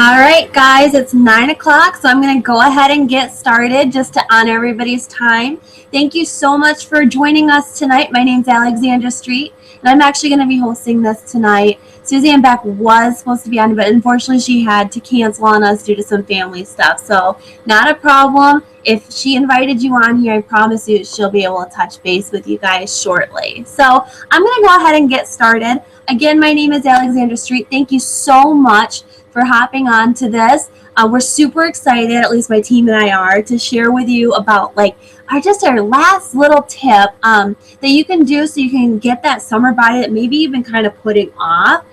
All right, guys, it's 9 o'clock, so I'm going to go ahead and get started just to honor everybody's time. Thank you so much for joining us tonight. My name's Alexandra Street, and I'm actually going to be hosting this tonight. Suzanne Beck was supposed to be on, but unfortunately she had to cancel on us due to some family stuff, so not a problem. If she invited you on here, I promise you she'll be able to touch base with you guys shortly. So I'm going to go ahead and get started. Again, my name is Alexandra Street. Thank you so much for hopping on to this. We're super excited, at least my team and I are, to share with you about our last little tip that you can do so you can get that summer body that maybe you've been kind of putting off.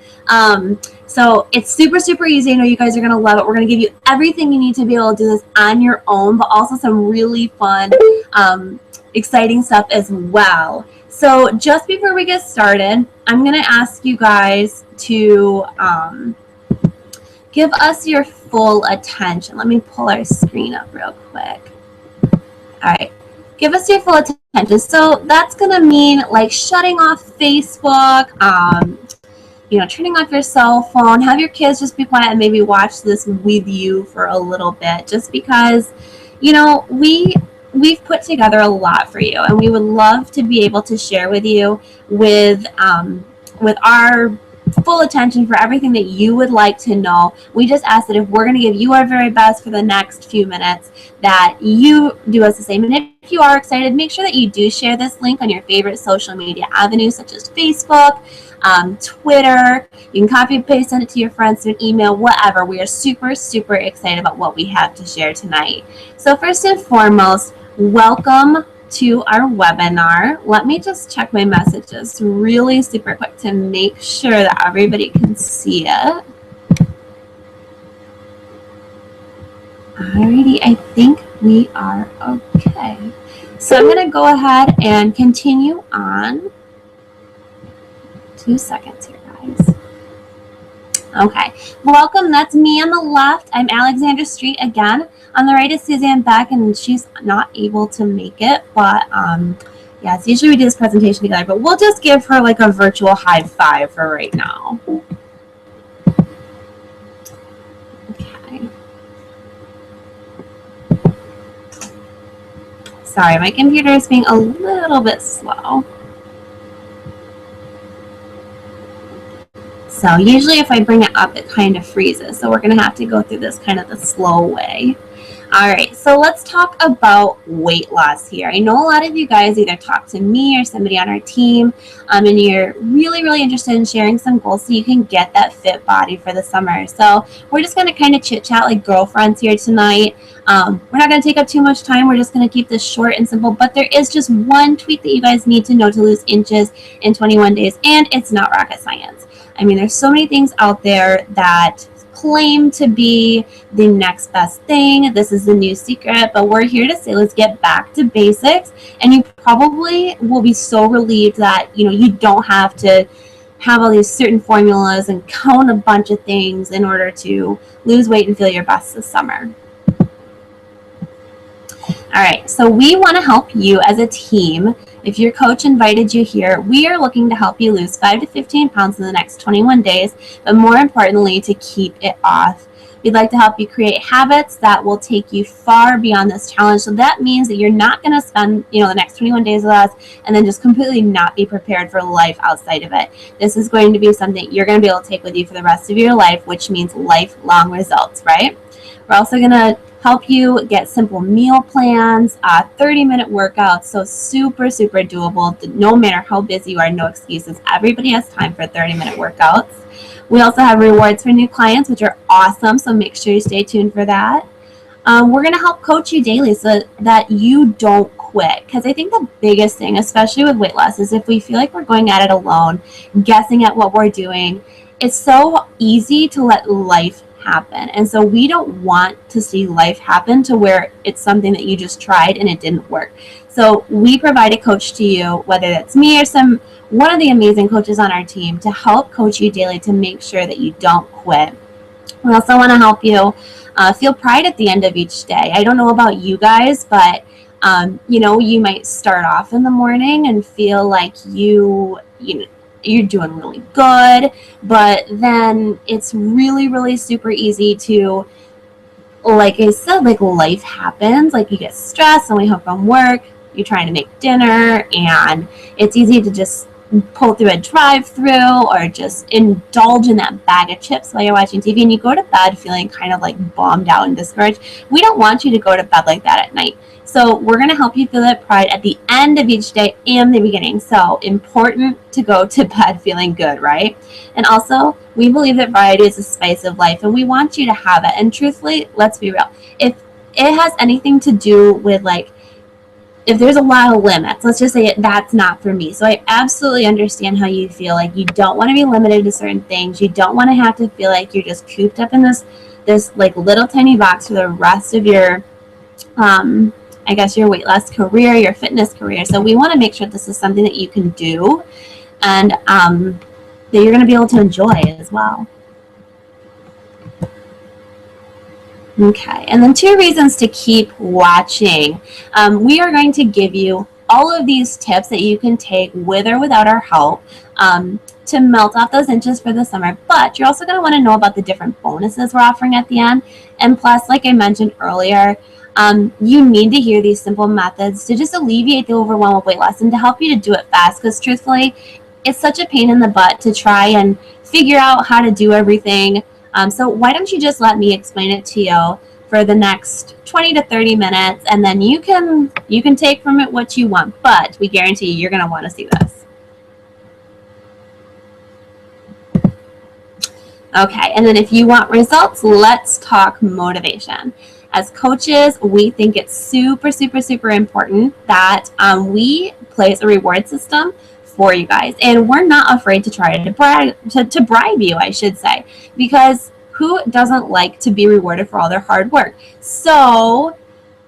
So it's super, super easy. I know you guys are going to love it. We're going to give you everything you need to be able to do this on your own, but also some really fun, exciting stuff as well. So just before we get started, I'm going to ask you guys to give us your full attention. Let me pull our screen up real quick. All right, give us your full attention. So that's gonna mean like shutting off Facebook, turning off your cell phone, have your kids just be quiet and maybe watch this with you for a little bit, just because, we've put together a lot for you and we would love to be able to share with you with our full attention for everything that you would like to know. We just ask that if we're going to give you our very best for the next few minutes, that you do us the same. And if you are excited, make sure that you do share this link on your favorite social media avenues, such as Facebook, Twitter. You can copy and paste, send it to your friends through an email, whatever. We are super, super excited about what we have to share tonight. So first and foremost, welcome to our webinar. Let me just check my messages really super quick to make sure that everybody can see it. Alrighty, I think we are okay. So I'm going to go ahead and continue on. 2 seconds here, guys. Okay, welcome. That's me on the left. I'm Alexandra Street again. On the right is Suzanne Beck, and she's not able to make it, but yeah, so usually we do this presentation together, but we'll just give her like a virtual high five for right now. Okay. Sorry, my computer is being a little bit slow. So usually if I bring it up, it kind of freezes. So we're going to have to go through this kind of the slow way. All right, so let's talk about weight loss here. I know a lot of you guys either talk to me or somebody on our team, and you're really, really interested in sharing some goals so you can get that fit body for the summer. So we're just going to kind of chit-chat like girlfriends here tonight. We're not going to take up too much time. We're just going to keep this short and simple, but there is just one tweak that you guys need to know to lose inches in 21 days, and it's not rocket science. I mean, there's so many things out there that claim to be the next best thing. This is the new secret, but we're here to say let's get back to basics, and you probably will be so relieved that you don't have to have all these certain formulas and count a bunch of things in order to lose weight and feel your best this summer. All right, so we want to help you as a team. If your coach invited you here, we are looking to help you lose 5 to 15 pounds in the next 21 days, but more importantly, to keep it off. We'd like to help you create habits that will take you far beyond this challenge. So that means that you're not going to spend, the next 21 days with us and then just completely not be prepared for life outside of it. This is going to be something you're going to be able to take with you for the rest of your life, which means lifelong results, right? We're also going to help you get simple meal plans, 30-minute workouts, so super, super doable. No matter how busy you are, no excuses. Everybody has time for 30-minute workouts. We also have rewards for new clients, which are awesome, so make sure you stay tuned for that. We're going to help coach you daily so that you don't quit, because I think the biggest thing, especially with weight loss, is if we feel like we're going at it alone, guessing at what we're doing, it's so easy to let life happen. And so we don't want to see life happen to where it's something that you just tried and it didn't work. So we provide a coach to you, whether that's me or one of the amazing coaches on our team, to help coach you daily to make sure that you don't quit. We also want to help you feel pride at the end of each day. I don't know about you guys, but you might start off in the morning and feel like you you're doing really good, but then it's really, really super easy to, like I said, like life happens, like you get stressed and we home from work, you're trying to make dinner, and it's easy to just pull through a drive-through or just indulge in that bag of chips while you're watching TV, and you go to bed feeling kind of like bummed out and discouraged. We don't want you to go to bed like that at night. So we're going to help you feel that pride at the end of each day and the beginning. So important to go to bed feeling good, right? And also, we believe that variety is the spice of life, and we want you to have it. And truthfully, let's be real. If it has anything to do with, like, if there's a lot of limits, let's just say that's not for me. So I absolutely understand how you feel. Like, you don't want to be limited to certain things. You don't want to have to feel like you're just cooped up in this like little tiny box for the rest of your I guess your weight loss career, your fitness career. So we want to make sure this is something that you can do, and that you're going to be able to enjoy as well. Okay, and then 2 reasons to keep watching. We are going to give you all of these tips that you can take with or without our help to melt off those inches for the summer. But you're also going to want to know about the different bonuses we're offering at the end. And plus, like I mentioned earlier, you need to hear these simple methods to just alleviate the overwhelm of weight loss and to help you to do it fast. Because truthfully, it's such a pain in the butt to try and figure out how to do everything. So why don't you just let me explain it to you for the next 20 to 30 minutes, and then you can take from it what you want. But we guarantee you're going to want to see this. Okay, and then if you want results, let's talk motivation. As coaches, we think it's super, super, super important that we place a reward system for you guys. And we're not afraid to try to bribe you, I should say, because who doesn't like to be rewarded for all their hard work? So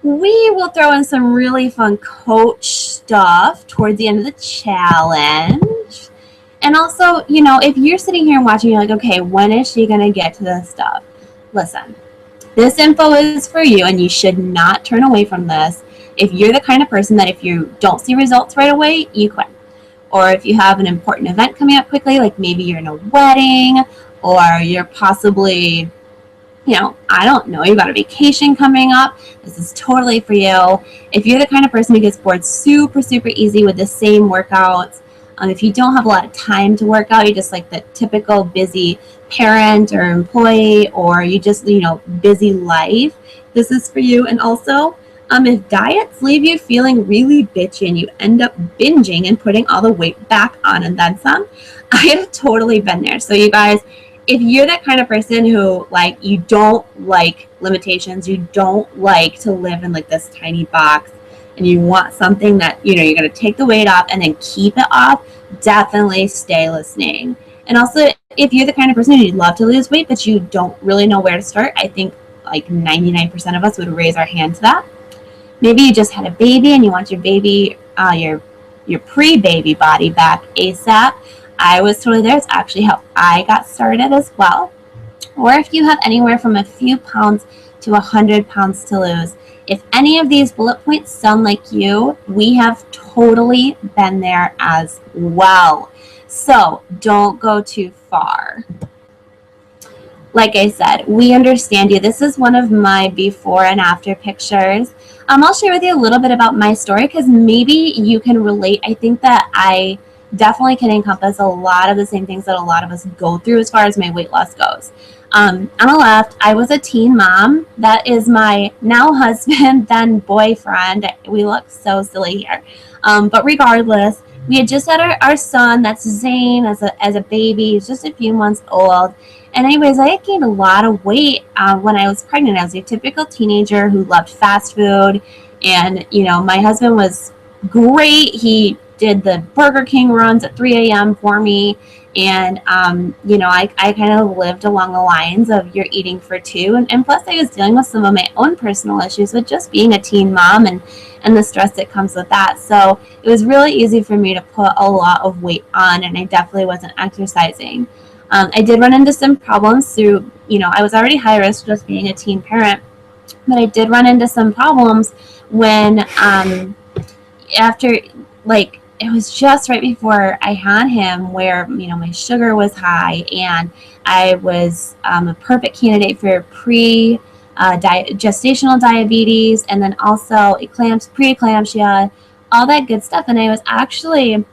we will throw in some really fun coach stuff towards the end of the challenge. And also, you know, if you're sitting here and watching, you're like, okay, when is she going to get to this stuff? Listen, this info is for you, and you should not turn away from this. If you're the kind of person that if you don't see results right away, you quit. Or if you have an important event coming up quickly, like maybe you're in a wedding, or you're possibly, you know, I don't know, you've got a vacation coming up, this is totally for you. If you're the kind of person who gets bored super, super easy with the same workouts, if you don't have a lot of time to work out, you're just like the typical busy parent or employee, or you just, you know, busy life, this is for you. And also, if diets leave you feeling really bitchy and you end up binging and putting all the weight back on and then some, I have totally been there. So you guys, if you're that kind of person who, like, you don't like limitations, you don't like to live in like this tiny box, and you want something that, you know, you're going to take the weight off and then keep it off, definitely stay listening. And also, if you're the kind of person who'd love to lose weight, but you don't really know where to start, I think like 99% of us would raise our hand to that. Maybe you just had a baby and you want your baby, your pre-baby body back ASAP. I was totally there. It's actually how I got started as well. Or if you have anywhere from a few pounds to 100 pounds to lose, if any of these bullet points sound like you, we have totally been there as well. So don't go too far. Like I said, we understand you. This is one of my before and after pictures. I'll share with you a little bit about my story because maybe you can relate. I think that I definitely can encompass a lot of the same things that a lot of us go through as far as my weight loss goes. On the left, I was a teen mom. That is my now husband, then boyfriend. We look so silly here. But regardless, we had just had our son, that's Zane, as a baby. He's just a few months old. And anyways, I had gained a lot of weight when I was pregnant. I was a typical teenager who loved fast food. And, you know, my husband was great. He did the Burger King runs at 3 a.m. for me. And, you know, I kind of lived along the lines of you're eating for two. And plus, I was dealing with some of my own personal issues with just being a teen mom and the stress that comes with that. So it was really easy for me to put a lot of weight on, and I definitely wasn't exercising. I did run into some problems through, you know, I was already high risk just being a teen parent, but I did run into some problems when after, like, it was just right before I had him where, my sugar was high and I was a perfect candidate for gestational diabetes, and then also preeclampsia, all that good stuff. And I was actually,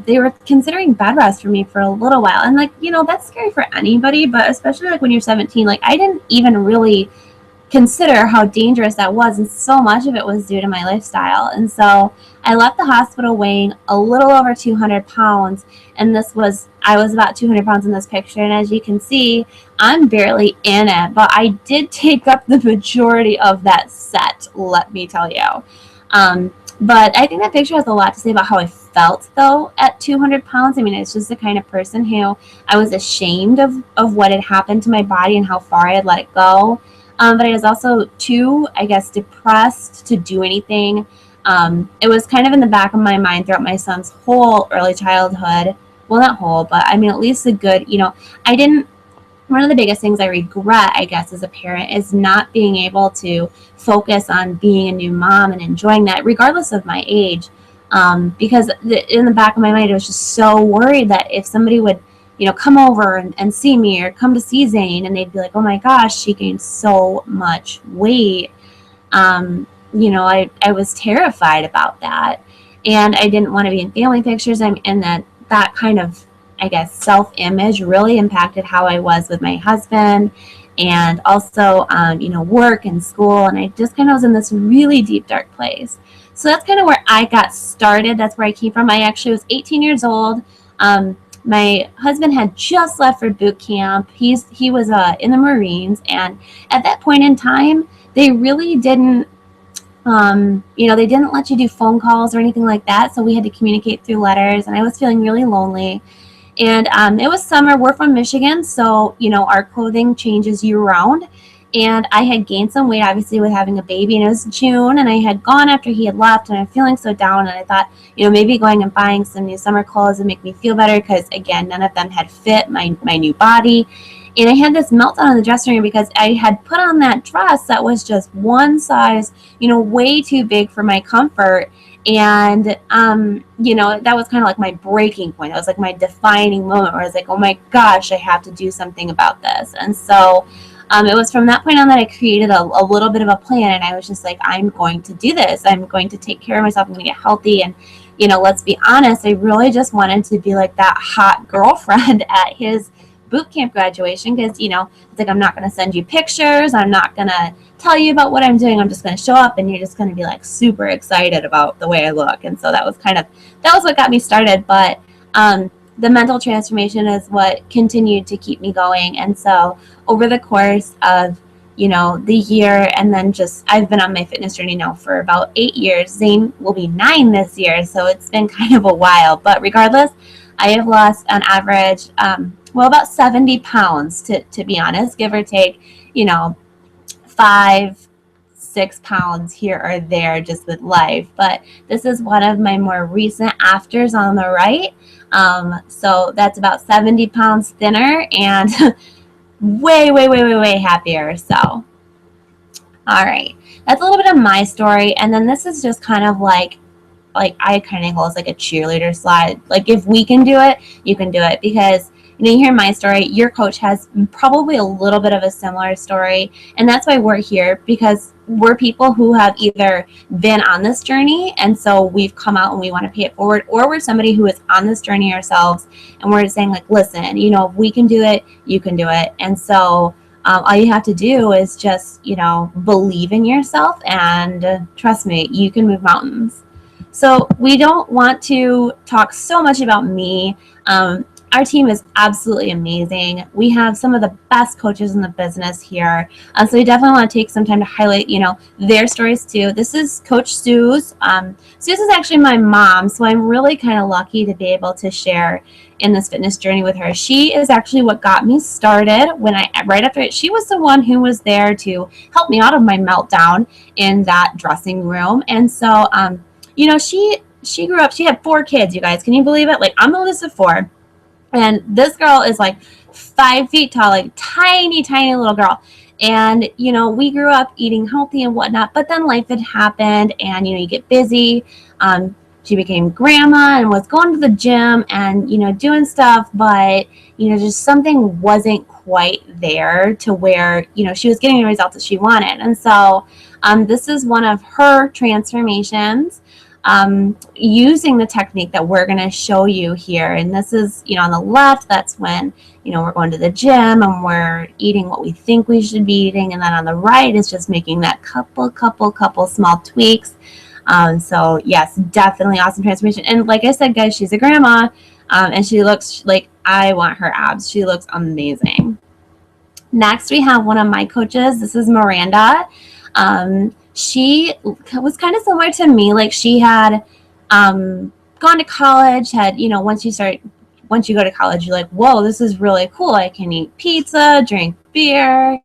they were considering bed rest for me for a little while. And like, that's scary for anybody, but especially like when you're 17, like I didn't even really consider how dangerous that was, and so much of it was due to my lifestyle. And so I left the hospital weighing a little over 200 pounds, and I was about 200 pounds in this picture, and as you can see, I'm barely in it, but I did take up the majority of that set, let me tell you. But I think that picture has a lot to say about how I felt, though, at 200 pounds. I mean, it's just the kind of person who I was ashamed of what had happened to my body and how far I had let it go. But I was also too, I guess, depressed to do anything. It was kind of in the back of my mind throughout my son's whole early childhood. Well, not whole, but I mean, at least a good, one of the biggest things I regret, I guess, as a parent is not being able to focus on being a new mom and enjoying that, regardless of my age. Because in the back of my mind, I was just so worried that if somebody would come over and see me, or come to see Zane, and they'd be like, oh my gosh, she gained so much weight. I was terrified about that. And I didn't want to be in family pictures. And that kind of, I guess, self-image really impacted how I was with my husband, and also, work and school. And I just kind of was in this really deep, dark place. So that's kind of where I got started. That's where I came from. I actually was 18 years old. My husband had just left for boot camp. He was in the Marines, and at that point in time, they really didn't, they didn't let you do phone calls or anything like that. So we had to communicate through letters, and I was feeling really lonely. And it was summer. We're from Michigan, so our clothing changes year round. And I had gained some weight, obviously, with having a baby, and it was June, and I had gone after he had left, and I'm feeling so down, and I thought, maybe going and buying some new summer clothes would make me feel better, because, again, none of them had fit my new body. And I had this meltdown in the dressing room because I had put on that dress that was just one size, way too big for my comfort. And, that was kind of like my breaking point. It was like my defining moment where I was like, oh my gosh, I have to do something about this. And so it was from that point on that I created a little bit of a plan, and I was just like, I'm going to do this. I'm going to take care of myself. I'm going to get healthy. And, let's be honest, I really just wanted to be like that hot girlfriend at his boot camp graduation, because, it's like, I'm not going to send you pictures. I'm not going to tell you about what I'm doing. I'm just going to show up, and you're just going to be like super excited about the way I look. And so that was what got me started. But, the mental transformation is what continued to keep me going. And so over the course of, the year, and then I've been on my fitness journey now for about 8 years. Zane will be 9 this year, so it's been kind of a while. But regardless, I have lost on average, about 70 pounds, to be honest, give or take, 5-6 pounds here or there just with life. But this is one of my more recent afters on the right. So that's about 70 pounds thinner and way, way, way, way, way happier. So, all right, that's a little bit of my story. And then this is just kind of like I kind of call it like a cheerleader slide. Like, if we can do it, you can do it, because you hear my story, your coach has probably a little bit of a similar story. And that's why we're here, because we're people who have either been on this journey, and so we've come out and we want to pay it forward, or we're somebody who is on this journey ourselves, and we're just saying, like, listen, if we can do it, you can do it. And so all you have to do is just, believe in yourself, and trust me, you can move mountains. So we don't want to talk so much about me. Our team is absolutely amazing. We have some of the best coaches in the business here. So we definitely want to take some time to highlight, their stories too. This is Coach Sue's. Sue's is actually my mom, so I'm really kind of lucky to be able to share in this fitness journey with her. She is actually what got me started right after it. She was the one who was there to help me out of my meltdown in that dressing room. And so, she grew up, she had 4 kids, you guys. Can you believe it? Like, I'm the oldest of 4. And this girl is like 5 feet tall, like tiny, tiny little girl. And, we grew up eating healthy and whatnot, but then life had happened, and, you get busy. she became grandma and was going to the gym and, doing stuff, but, just something wasn't quite there to where, she was getting the results that she wanted. And so this is one of her transformations, using the technique that we're going to show you here. And this is, on the left, that's when, we're going to the gym and we're eating what we think we should be eating. And then on the right is just making that couple small tweaks. So yes, definitely awesome transformation. And like I said, guys, she's a grandma, and she looks like I want her abs. She looks amazing. Next, we have one of my coaches. This is Miranda. She was kind of similar to me. Like she had gone to college, had, once you go to college, you're like, whoa, this is really cool. I can eat pizza, drink beer,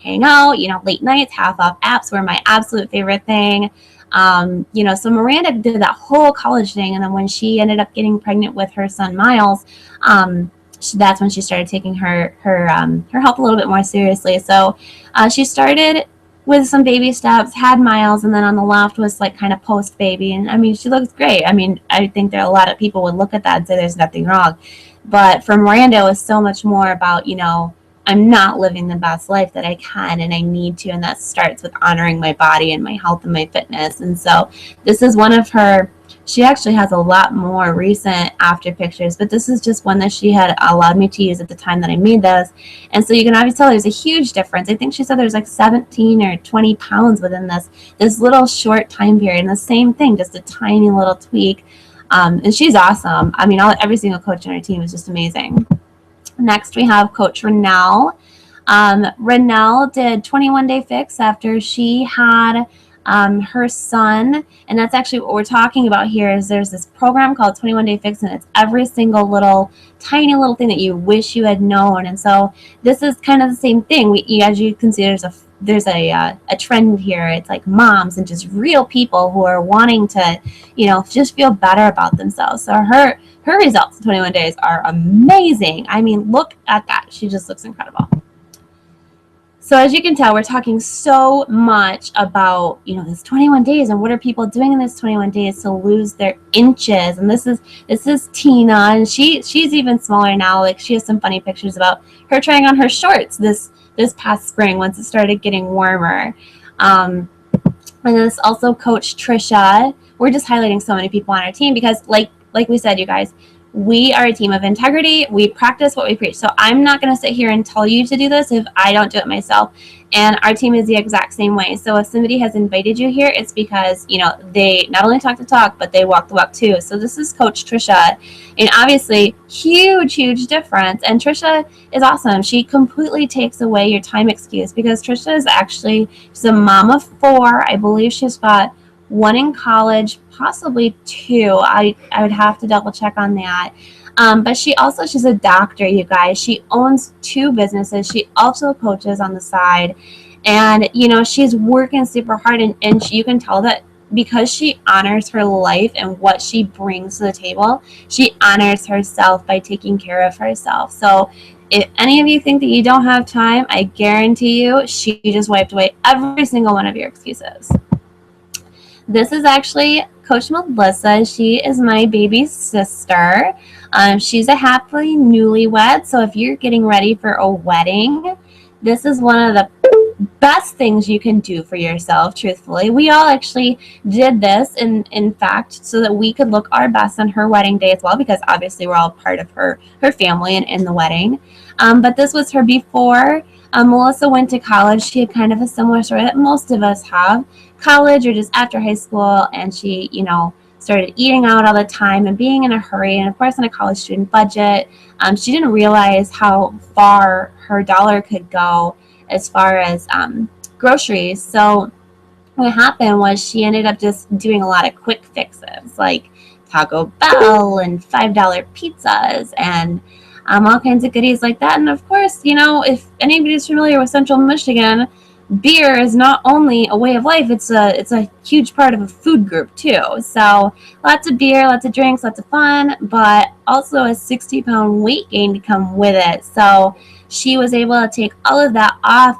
hang out, late nights, half off apps were my absolute favorite thing. So Miranda did that whole college thing. And then when she ended up getting pregnant with her son, Miles, that's when she started taking her health a little bit more seriously. So she started with some baby steps, had Miles, and then on the left was like kind of post baby. And I mean, she looks great. I mean, I think there are a lot of people would look at that and say there's nothing wrong. But for Miranda, it was so much more about, I'm not living the best life that I can and I need to. And that starts with honoring my body and my health and my fitness. And so this is one of her, she actually has a lot more recent after pictures, but this is just one that she had allowed me to use at the time that I made this. And so you can obviously tell there's a huge difference. I think she said there's like 17 or 20 pounds within this little short time period. And the same thing, just a tiny little tweak. And she's awesome. I mean, every single coach on her team is just amazing. Next, we have Coach Coachnelle. Coachnelle did 21-day fix after she had her son, and that's actually what we're talking about here. Is there's this program called 21-day fix, and it's every single tiny little thing that you wish you had known. And so this is kind of the same thing. As you can see, there's a trend here. It's like moms and just real people who are wanting to, just feel better about themselves. So her results in 21 days are amazing. I mean, look at that. She just looks incredible. So as you can tell, we're talking so much about, this 21 days and what are people doing in this 21 days to lose their inches. And this is Tina, and she's even smaller now. Like she has some funny pictures about her trying on her shorts this past spring once it started getting warmer. And then this also Coach Trisha. We're just highlighting so many people on our team because like we said, you guys, we are a team of integrity. We practice what we preach. So I'm not going to sit here and tell you to do this if I don't do it myself. And our team is the exact same way. So if somebody has invited you here, it's because, they not only talk the talk, but they walk the walk too. So this is Coach Trisha. And obviously, huge difference. And Trisha is awesome. She completely takes away your time excuse because Trisha is she's a mom of 4. I believe she's got 1 in college, possibly 2. I would have to double check on that. But she's a doctor, you guys. She owns 2 businesses. She also coaches on the side. And, she's working super hard. And you can tell that because she honors her life and what she brings to the table, she honors herself by taking care of herself. So if any of you think that you don't have time, I guarantee you she just wiped away every single one of your excuses. This is actually Coach Melissa. She is my baby sister. She's a happily newlywed. So if you're getting ready for a wedding, this is one of the best things you can do for yourself, truthfully. We all actually did this, in fact, so that we could look our best on her wedding day as well, because obviously we're all part of her family and in the wedding. But this was her before. Melissa went to college. She had kind of a similar story that most of us have. College or just after high school, and she, started eating out all the time and being in a hurry, and of course on a college student budget. She didn't realize how far her dollar could go as far as groceries. So what happened was she ended up just doing a lot of quick fixes like Taco Bell and $5 pizzas and all kinds of goodies like that. And of course, if anybody's familiar with Central Michigan, beer is not only a way of life, it's a huge part of a food group too. So lots of beer, lots of drinks, lots of fun, but also a 60-pound weight gain to come with it. So she was able to take all of that off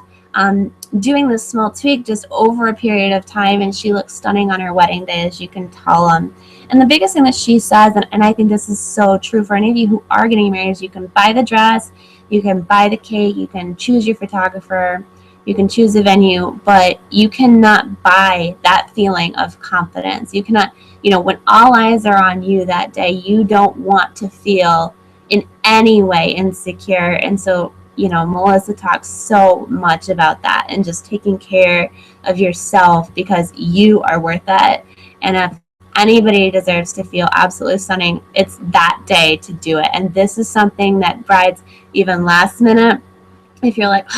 doing this small tweak just over a period of time, and she looks stunning on her wedding day, as you can tell. And the biggest thing that she says, and I think this is so true for any of you who are getting married, is you can buy the dress, you can buy the cake, you can choose your photographer, you can choose a venue, but you cannot buy that feeling of confidence. You cannot, when all eyes are on you that day, you don't want to feel in any way insecure. And so, Melissa talks so much about that and just taking care of yourself, because you are worth it. And if anybody deserves to feel absolutely stunning, it's that day to do it. And this is something that brides, even last minute, if you're like,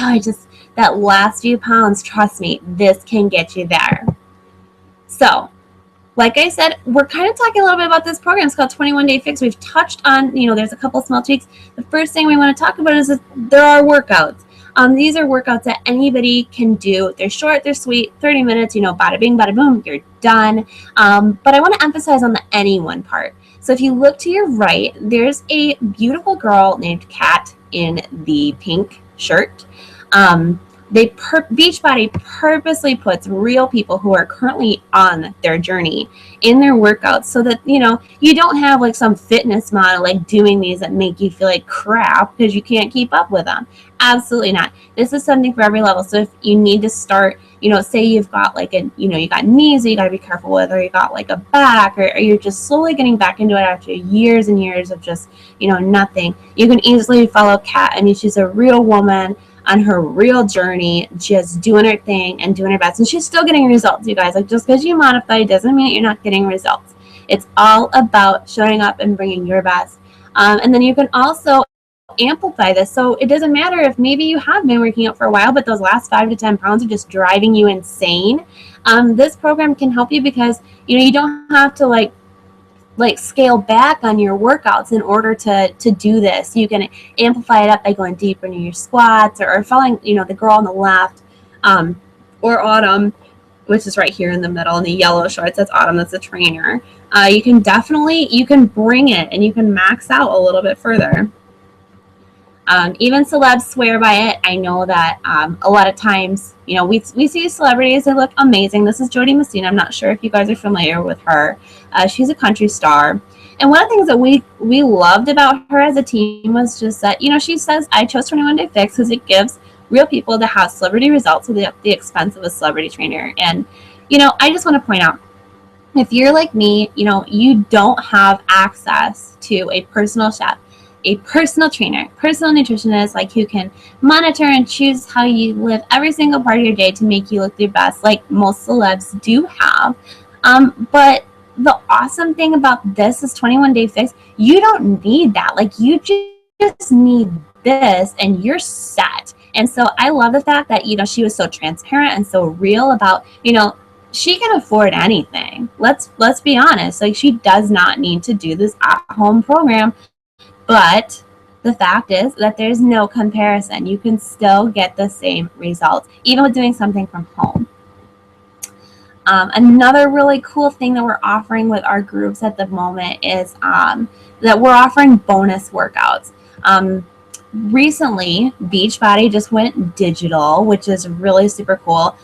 that last few pounds, trust me, this can get you there. So, like I said, we're kind of talking a little bit about this program. It's called 21 Day Fix. We've touched on, there's a couple small tweaks. The first thing we want to talk about is that there are workouts. These are workouts that anybody can do. They're short, they're sweet, 30 minutes, bada bing, bada boom, you're done. But I want to emphasize on the anyone part. So if you look to your right, there's a beautiful girl named Kat in the pink shirt. Beachbody purposely puts real people who are currently on their journey in their workouts, so that you don't have like some fitness model like doing these that make you feel like crap because you can't keep up with them. Absolutely not. This is something for every level. So if you need to start, say you've got like you got knees that you got to be careful with, or you got like a back, or you're just slowly getting back into it after years and years of just nothing, you can easily follow Kat. I mean, she's a real woman on her real journey, just doing her thing and doing her best. And she's still getting results, you guys. Like, just because you modify doesn't mean you're not getting results. It's all about showing up and bringing your best. And then you can also amplify this. So it doesn't matter if maybe you have been working out for a while, but those last 5 to 10 pounds are just driving you insane. This program can help you, because, you don't have to like scale back on your workouts in order to do this. You can amplify it up by going deeper into your squats, or following, the girl on the left, or Autumn, which is right here in the middle in the yellow shorts. That's Autumn, that's a trainer. You can bring it and you can max out a little bit further. Even celebs swear by it. I know that a lot of times, we see celebrities that look amazing. This is Dee Messina. I'm not sure if you guys are familiar with her. She's a country star. And one of the things that we loved about her as a team was just that, she says, I chose 21 Day Fix because it gives real people to have celebrity results without the expense of a celebrity trainer. And, I just want to point out, if you're like me, you don't have access to a personal chef, a personal trainer, personal nutritionist, like who can monitor and choose how you live every single part of your day to make you look your best, like most celebs do have. But the awesome thing about this is 21 Day Fix. You don't need that. Like, you just need this and you're set. And so I love the fact that, she was so transparent and so real about, she can afford anything. Let's be honest. Like, she does not need to do this at-home program. But the fact is that there's no comparison. You can still get the same results, even with doing something from home. Another really cool thing that we're offering with our groups at the moment is that we're offering bonus workouts. Recently, Beachbody just went digital, which is really super cool.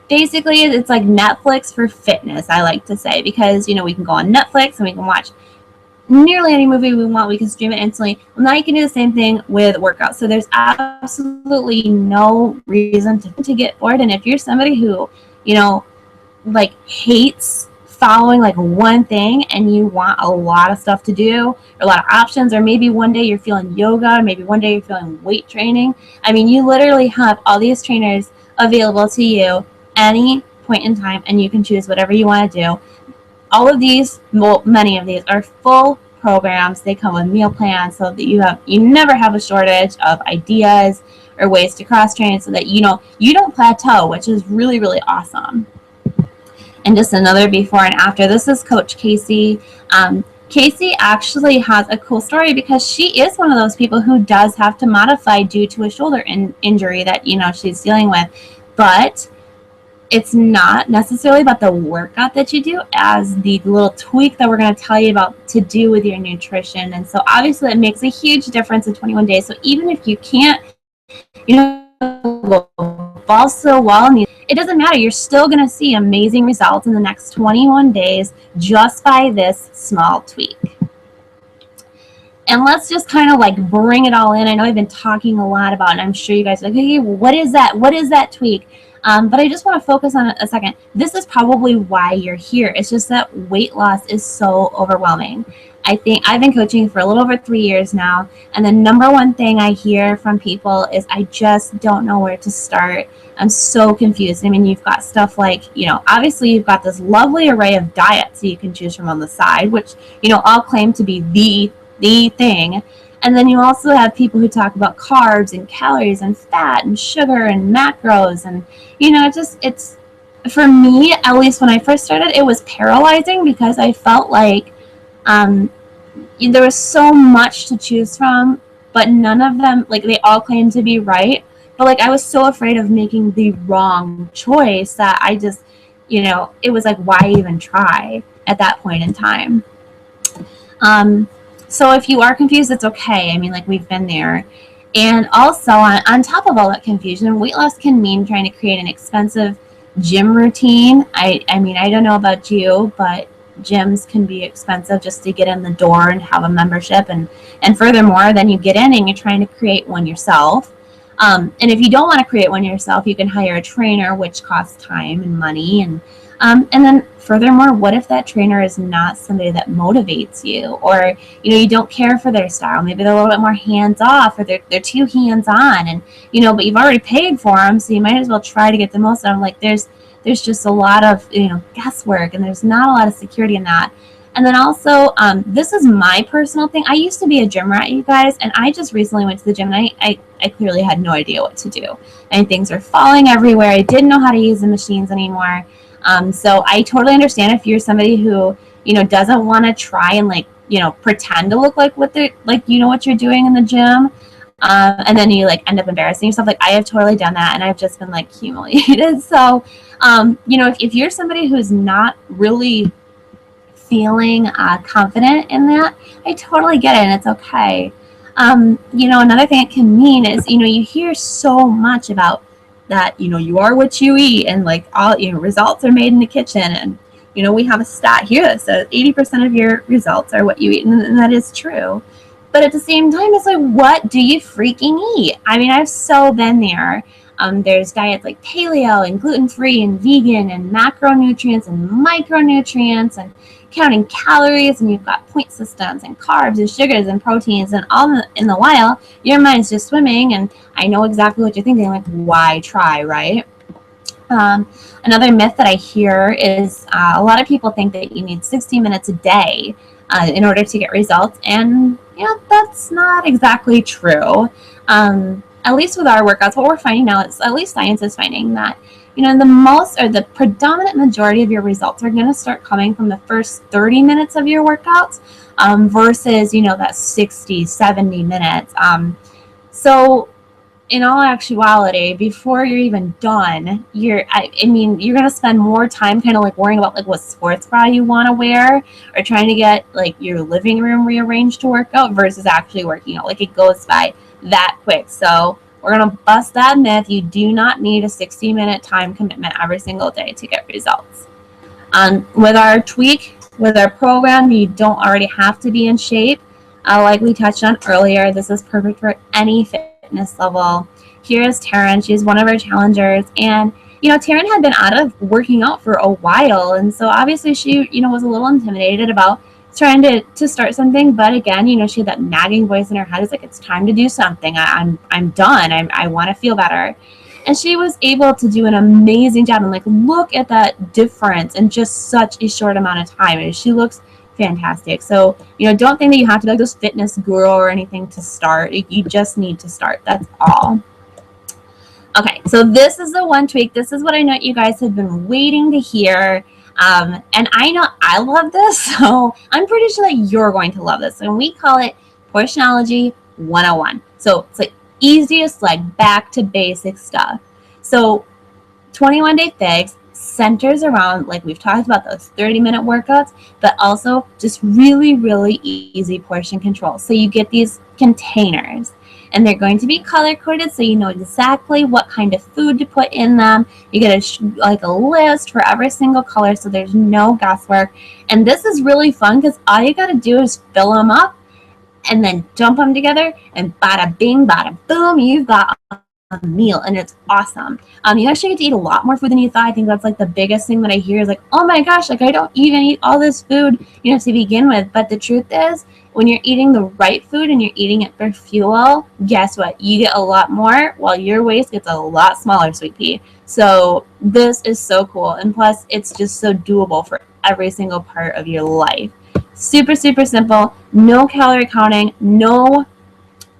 Basically, it's like Netflix for fitness, I like to say, because, we can go on Netflix and we can watch nearly any movie we want. We can stream it instantly. Well, now you can do the same thing with workouts. So there's absolutely no reason to get bored. And if you're somebody who, hates following like one thing, and you want a lot of stuff to do, or a lot of options, or maybe one day you're feeling yoga, or maybe one day you're feeling weight training. I mean, you literally have all these trainers available to you any point in time, and you can choose whatever you want to do. All of these, many of these are full programs. They come with meal plans, so that you never have a shortage of ideas or ways to cross train, so that you don't plateau, which is really, really awesome. And just another before and after. This is Coach Casey. Casey actually has a cool story, because she is one of those people who does have to modify due to a shoulder injury that she's dealing with. But it's not necessarily about the workout that you do as the little tweak that we're going to tell you about to do with your nutrition. And so obviously it makes a huge difference in 21 days. So even if you can't, go falls so well, and it doesn't matter. You're still going to see amazing results in the next 21 days just by this small tweak. And let's just kind of like bring it all in. I know I've been talking a lot about it, and I'm sure you guys are like, hey, what is that? What is that tweak? But I just want to focus on it a second. This is probably why you're here. It's just that weight loss is so overwhelming. I think I've been coaching for a little over 3 years now, and the number one thing I hear from people is I just don't know where to start. I'm so confused. I mean, you've got stuff like, obviously you've got this lovely array of diets that you can choose from on the side, which, all claim to be the thing. And then you also have people who talk about carbs and calories and fat and sugar and macros. And, it's, for me, at least when I first started, it was paralyzing because I felt like there was so much to choose from, but none of them, like, they all claim to be right. But, like, I was so afraid of making the wrong choice that I just, it was like, why even try at that point in time? So if you are confused, it's okay. I mean, like, we've been there. And also, on top of all that confusion, weight loss can mean trying to create an expensive gym routine. I mean, I don't know about you, but gyms can be expensive just to get in the door and have a membership. And furthermore, then you get in and you're trying to create one yourself. And if you don't want to create one yourself, you can hire a trainer, which costs time and money. And then furthermore, what if that trainer is not somebody that motivates you, or, you don't care for their style? Maybe they're a little bit more hands off, or they're too hands on, and, but you've already paid for them. So you might as well try to get the most out of them. Like, there's just a lot of, guesswork, and there's not a lot of security in that. And then also, this is my personal thing. I used to be a gym rat, you guys, and I just recently went to the gym, and I clearly had no idea what to do. And things were falling everywhere. I didn't know how to use the machines anymore. So I totally understand if you're somebody who, doesn't want to try and, like, pretend to look like what they're, like, what you're doing in the gym. And then you, like, end up embarrassing yourself. Like, I have totally done that, and I've just been, like, humiliated. So, if you're somebody who's not really feeling confident in that, I totally get it, and it's okay. Another thing it can mean is, you hear so much about that, you are what you eat, and, like, all, results are made in the kitchen. And, we have a stat here that says 80% of your results are what you eat, and that is true. But at the same time, it's like, what do you freaking eat? I mean, I've so been there. There's diets like paleo and gluten-free and vegan and macronutrients and micronutrients and counting calories, and you've got point systems and carbs and sugars and proteins, and all in the while, your mind's just swimming. And I know exactly what you're thinking, like, why try, right? Another myth that I hear is a lot of people think that you need 60 minutes a day in order to get results, and that's not exactly true. At least with our workouts, what we're finding now is, at least science is finding that, the predominant majority of your results are going to start coming from the first 30 minutes of your workouts versus, that 60, 70 minutes. So in all actuality, before you're even done, you're going to spend more time kind of like worrying about, like, what sports bra you want to wear, or trying to get, like, your living room rearranged to work out versus actually working out. Like, it goes by that quick. So we're going to bust that myth. You do not need a 60-minute time commitment every single day to get results. With our tweak, with our program, you don't already have to be in shape. Like we touched on earlier, this is perfect for any fitness level. Here is Taryn. She's one of our challengers. And, Taryn had been out of working out for a while. And so obviously she, was a little intimidated about trying to start something. But again, she had that nagging voice in her head. It's like, it's time to do something. I'm done. I want to feel better. And she was able to do an amazing job. And, like, look at that difference in just such a short amount of time. And she looks fantastic. So, don't think that you have to be like this fitness guru or anything to start. You just need to start. That's all. Okay, so this is the one tweak. This is what I know you guys have been waiting to hear. And I know I love this, so I'm pretty sure that you're going to love this. And we call it Coachnology 101. So it's like easiest, like, back to basic stuff. So 21 Day Fix centers around, like we've talked about, those 30-minute workouts, but also just really, really easy portion control. So you get these containers. and they're going to be color coded, so you know exactly what kind of food to put in them. You get a list for every single color, so there's no guesswork. And this is really fun because all you got to do is fill them up and then dump them together, and bada bing, bada boom, you've got a meal, and it's awesome. You actually get to eat a lot more food than you thought. I think that's like the biggest thing that I hear is like, oh my gosh, like I don't even eat all this food, to begin with. But the truth is, when you're eating the right food and you're eating it for fuel, guess what? You get a lot more while your waist gets a lot smaller, sweet pea. So this is so cool. And plus, it's just so doable for every single part of your life. Super, super simple. No calorie counting, no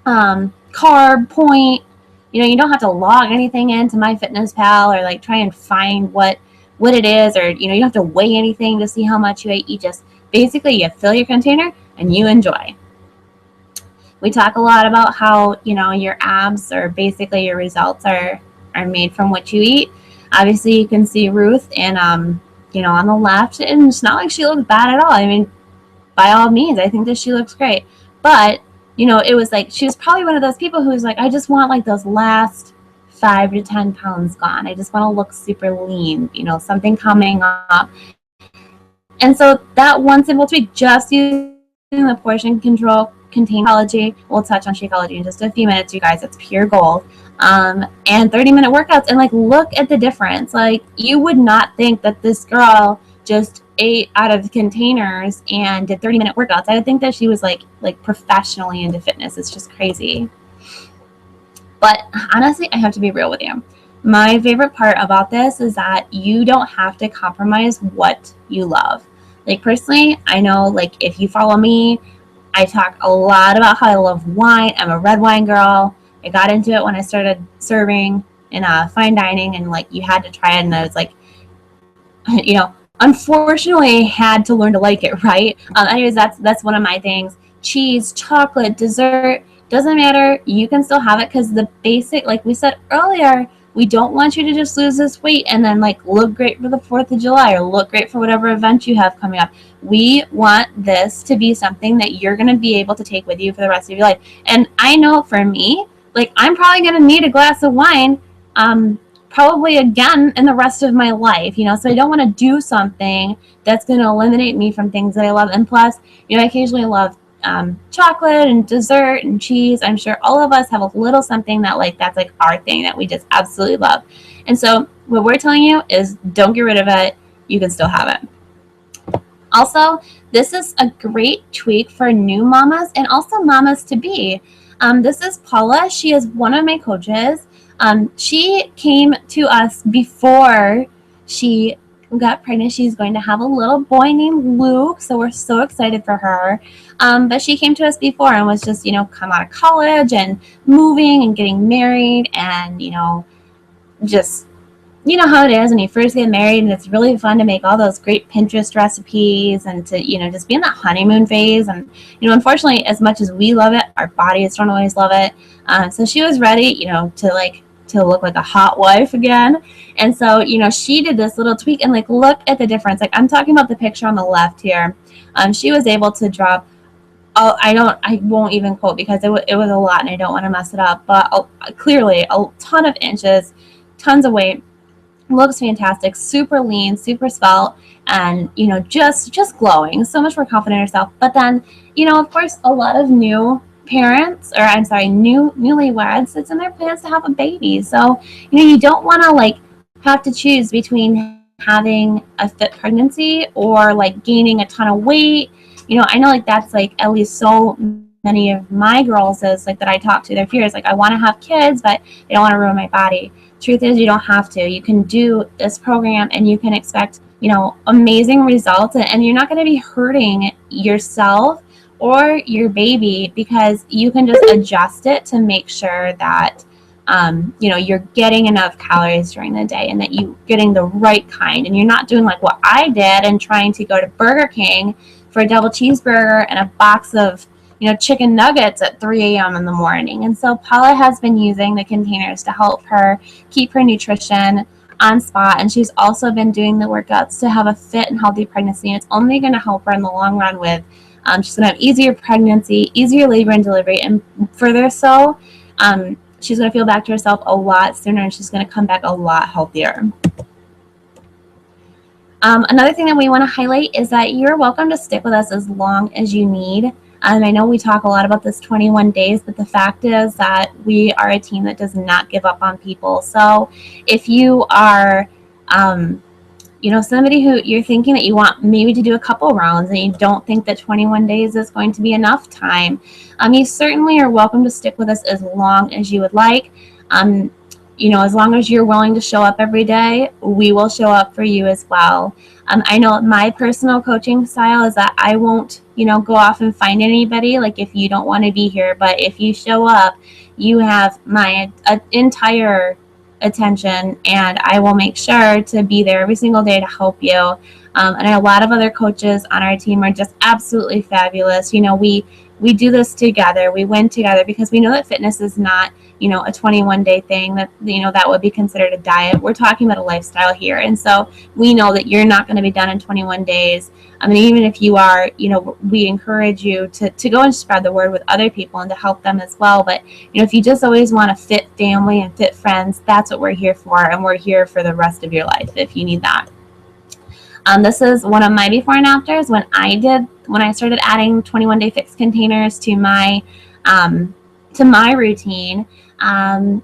carb point. You don't have to log anything into MyFitnessPal or like try and find what it is, or you don't have to weigh anything to see how much you ate. You just basically you fill your container and you enjoy. We talk a lot about how your abs, or basically your results, are made from what you eat. Obviously, you can see Ruth and on the left, and it's not like she looks bad at all. I mean, by all means, I think that she looks great, but it was like she was probably one of those people who's like, I just want like those last 5 to 10 pounds gone. I just want to look super lean, something coming up. And so that one simple tweak, just using the portion control, contain Shakeology. We'll touch on Shakeology in just a few minutes, you guys. It's pure gold. And 30-minute workouts, and like look at the difference. Like you would not think that this girl just ate out of containers and did 30-minute workouts. I would think that she was like professionally into fitness. It's just crazy. But honestly, I have to be real with you. My favorite part about this is that you don't have to compromise what you love. Like personally, I know like if you follow me, I talk a lot about how I love wine. I'm a red wine girl. I got into it when I started serving in fine dining, and like you had to try it, and I was like, unfortunately, I had to learn to like it, right? Anyways, that's one of my things. Cheese, chocolate, dessert, doesn't matter. You can still have it because the basic, like we said earlier, we don't want you to just lose this weight and then like look great for the 4th of July or look great for whatever event you have coming up. We want this to be something that you're going to be able to take with you for the rest of your life. And I know for me, like I'm probably going to need a glass of wine probably again in the rest of my life, so I don't want to do something that's going to eliminate me from things that I love. And plus, I occasionally love chocolate and dessert and cheese. I'm sure all of us have a little something that like that's like our thing that we just absolutely love. And so what we're telling you is don't get rid of it. You can still have it. Also, this is a great tweak for new mamas and also mamas to be. This is Paula. She is one of my coaches. She came to us before she got pregnant. She's going to have a little boy named Luke, so we're so excited for her. But she came to us before and was just, come out of college and moving and getting married, and, just, how it is when you first get married, and it's really fun to make all those great Pinterest recipes and to, just be in that honeymoon phase. And, unfortunately, as much as we love it, our bodies don't always love it. So she was ready, to look like a hot wife again. And so, she did this little tweak, and like, look at the difference. Like I'm talking about the picture on the left here. She was able to drop, I won't even quote because it was a lot and I don't want to mess it up, but clearly a ton of inches, tons of weight, looks fantastic, super lean, super svelte, and, just glowing, so much more confident in herself. But then, of course, a lot of new parents, or I'm sorry, newlyweds, it's in their plans to have a baby. So, you don't want to like have to choose between having a fit pregnancy or like gaining a ton of weight. I know like that's like at least so many of my girls is like that I talk to, their fears, like I want to have kids, but they don't want to ruin my body. Truth is, you don't have to. You can do this program and you can expect, amazing results, and you're not going to be hurting yourself or your baby because you can just adjust it to make sure that you're getting enough calories during the day and that you're getting the right kind, and you're not doing like what I did and trying to go to Burger King for a double cheeseburger and a box of chicken nuggets at 3 a.m. in the morning. And so Paula has been using the containers to help her keep her nutrition on spot, and she's also been doing the workouts to have a fit and healthy pregnancy, and it's only going to help her in the long run with she's going to have easier pregnancy, easier labor and delivery, and further so, she's going to feel back to herself a lot sooner, and she's going to come back a lot healthier. Another thing that we want to highlight is that you're welcome to stick with us as long as you need. I know we talk a lot about this 21 days, but the fact is that we are a team that does not give up on people. So if you are, somebody who you're thinking that you want maybe to do a couple rounds and you don't think that 21 days is going to be enough time, you certainly are welcome to stick with us as long as you would like. As long as you're willing to show up every day, we will show up for you as well. I know my personal coaching style is that I won't, go off and find anybody, like if you don't want to be here, but if you show up, you have my entire attention, and I will make sure to be there every single day to help you. And a lot of other coaches on our team are just absolutely fabulous. We do this together. We win together because we know that fitness is not, a 21-day thing that, that would be considered a diet. We're talking about a lifestyle here. And so we know that you're not going to be done in 21 days. I mean, even if you are, we encourage you to go and spread the word with other people and to help them as well. But, if you just always want a fit family and fit friends, that's what we're here for. And we're here for the rest of your life if you need that. This is one of my before and afters when I started adding 21-day fix containers to my routine. On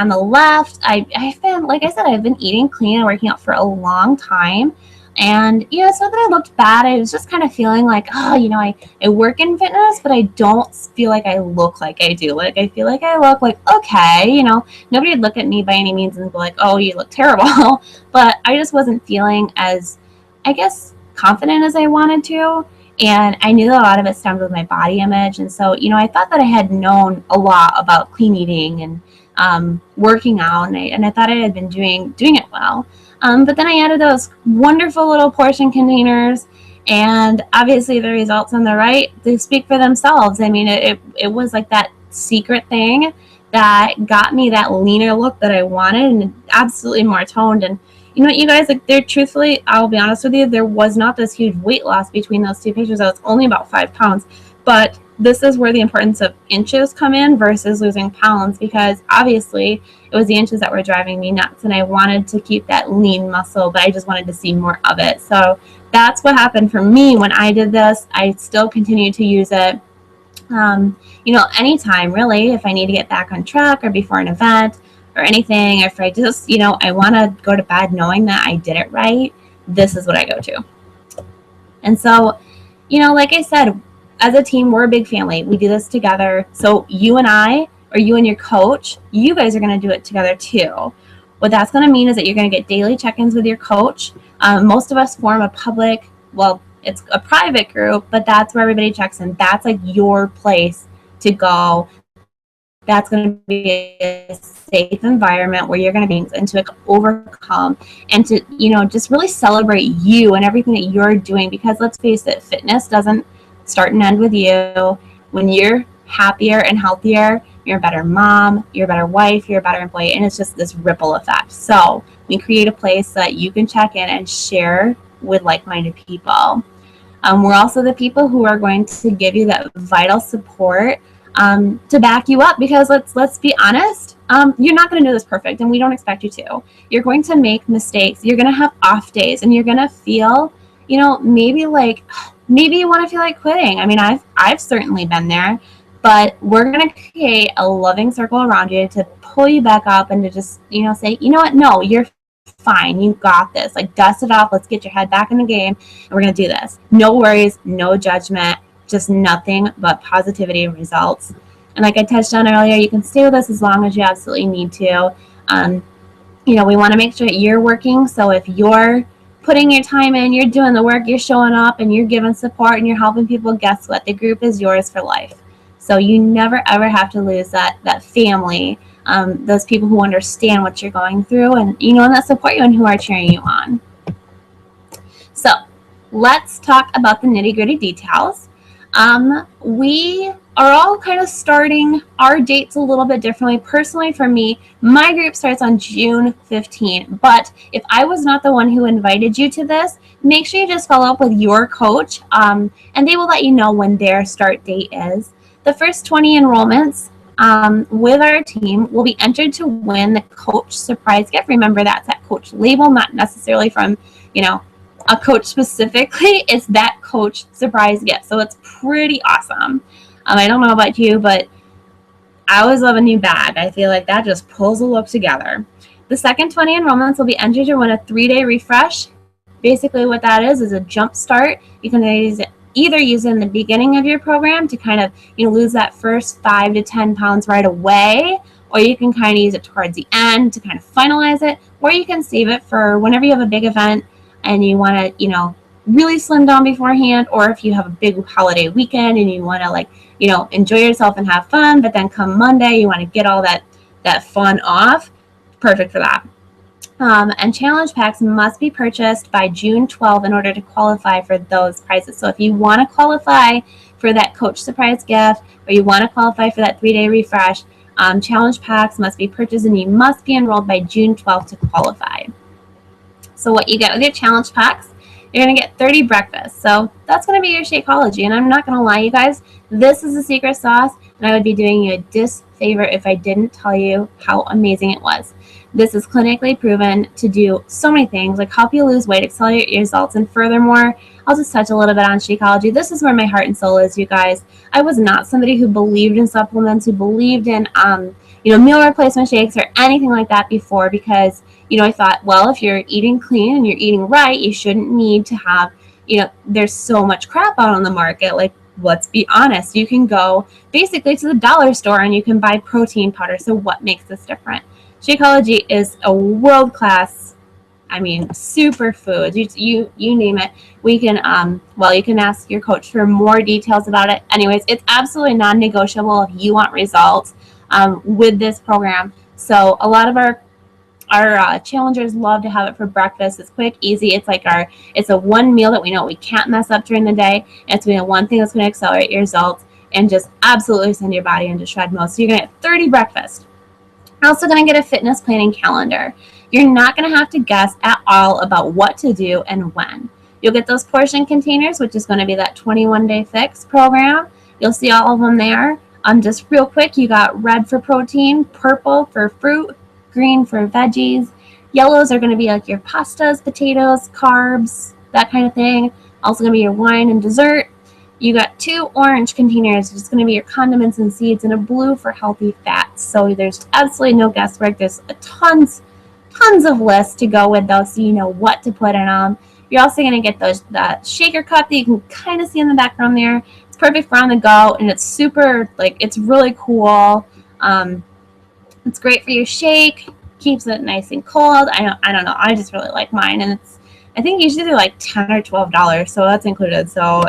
the left, I've been, like I said, I've been eating clean and working out for a long time. And, it's not that I looked bad. I was just kind of feeling like, I work in fitness, but I don't feel like I look like I do. Like, I feel like I look like, okay, nobody would look at me by any means and go like, oh, you look terrible. But I just wasn't feeling as, I guess, confident as I wanted to. And I knew that a lot of it stemmed with my body image. And so, I thought that I had known a lot about clean eating and working out. And I thought I had been doing it well. But then I added those wonderful little portion containers, and obviously the results on the right, they speak for themselves. I mean, it was like that secret thing that got me that leaner look that I wanted, and absolutely more toned. And you know what, you guys, like, truthfully, I'll be honest with you, there was not this huge weight loss between those two pictures. I was only about 5 pounds, but this is where the importance of inches come in versus losing pounds, because obviously it was the inches that were driving me nuts, and I wanted to keep that lean muscle, but I just wanted to see more of it. So that's what happened for me when I did this. I still continue to use it, anytime really, if I need to get back on track or before an event or anything, if I just, I want to go to bed knowing that I did it right, this is what I go to. And so, like I said, as a team, we're a big family. We do this together. So you and I, or you and your coach, you guys are going to do it together too. What that's going to mean is that you're going to get daily check-ins with your coach. Most of us form a public, it's a private group, but that's where everybody checks in. That's like your place to go. That's going to be a safe environment where you're going to be and to overcome and to, just really celebrate you and everything that you're doing. Because let's face it, fitness doesn't start and end with you. When you're happier and healthier, you're a better mom, you're a better wife, you're a better employee, and it's just this ripple effect. So we create a place that you can check in and share with like-minded people. We're also the people who are going to give you that vital support to back you up, because let's be honest, you're not going to do this perfect, and we don't expect you to. You're going to make mistakes. You're going to have off days, and you're going to feel, maybe you want to feel like quitting. I mean, I've certainly been there, but we're going to create a loving circle around you to pull you back up and to just, say, you know what? No, you're fine. You got this. Like, dust it off. Let's get your head back in the game, and we're going to do this. No worries, no judgment, just nothing but positivity and results. And like I touched on earlier, you can stay with us as long as you absolutely need to. We want to make sure that you're working. So if you're putting your time in, you're doing the work, you're showing up, and you're giving support, and you're helping people, guess what? The group is yours for life. So you never, ever have to lose that family, those people who understand what you're going through and, and that support you and who are cheering you on. So let's talk about the nitty-gritty details. We are all kind of starting our dates a little bit differently. Personally, for me, my group starts on June 15. But if I was not the one who invited you to this, make sure you just follow up with your coach, and they will let you know when their start date is. The first 20 enrollments with our team will be entered to win the coach surprise gift. Remember, that's that coach label, not necessarily from, a coach specifically. It's that coach surprise gift. So it's pretty awesome. I don't know about you, but I always love a new bag. I feel like that just pulls a look together. The second 20 enrollments will be entered to win a 3-day refresh. Basically what that is a jump start. You can either use it in the beginning of your program to kind of lose that first 5 to 10 pounds right away, or you can kind of use it towards the end to kind of finalize it, or you can save it for whenever you have a big event and you want to really slim down beforehand, or if you have a big holiday weekend and you want to enjoy yourself and have fun, but then come Monday you want to get all that fun off. Perfect for that. And challenge packs must be purchased by June 12 in order to qualify for those prizes. So if you want to qualify for that coach surprise gift, or you want to qualify for that 3-day refresh, challenge packs must be purchased and you must be enrolled by June 12th to qualify. So what you get with your challenge packs, you're going to get 30 breakfasts. So that's going to be your Shakeology. And I'm not going to lie, you guys, this is the secret sauce, and I would be doing you a disfavor if I didn't tell you how amazing it was. This is clinically proven to do so many things, like help you lose weight, accelerate your results, and furthermore, I'll just touch a little bit on Shakeology. This is where my heart and soul is, you guys. I was not somebody who believed in supplements, who believed in meal replacement shakes or anything like that before, because I thought, well, if you're eating clean and you're eating right, you shouldn't need to have, there's so much crap out on the market. Like, let's be honest, you can go basically to the dollar store and you can buy protein powder. So what makes this different? Shakeology is a world-class, superfood. You name it. We can, you can ask your coach for more details about it. Anyways, it's absolutely non-negotiable if you want results with this program. So a lot of our challengers love to have it for breakfast. It's quick, easy. It's a one meal that we know we can't mess up during the day. It's going to be one thing that's going to accelerate your results and just absolutely send your body into shred mode. So you're going to get 30 breakfasts. You're also going to get a fitness planning calendar. You're not going to have to guess at all about what to do and when. You'll get those portion containers, which is going to be that 21-day fix program. You'll see all of them there. Just real quick, you got red for protein, purple for fruit, green for veggies. Yellows are going to be like your pastas, potatoes, carbs, that kind of thing. Also going to be your wine and dessert. You got 2 orange containers, which is going to be your condiments and seeds, and a blue for healthy fats. So there's absolutely no guesswork. There's tons of lists to go with those, so you know what to put in them. You're also going to get that shaker cup that you can kind of see in the background there. It's perfect for on the go, and it's super, it's really cool. It's great for your shake, keeps it nice and cold. I don't know. I just really like mine, and I think usually they're like $10 or $12, so that's included. So,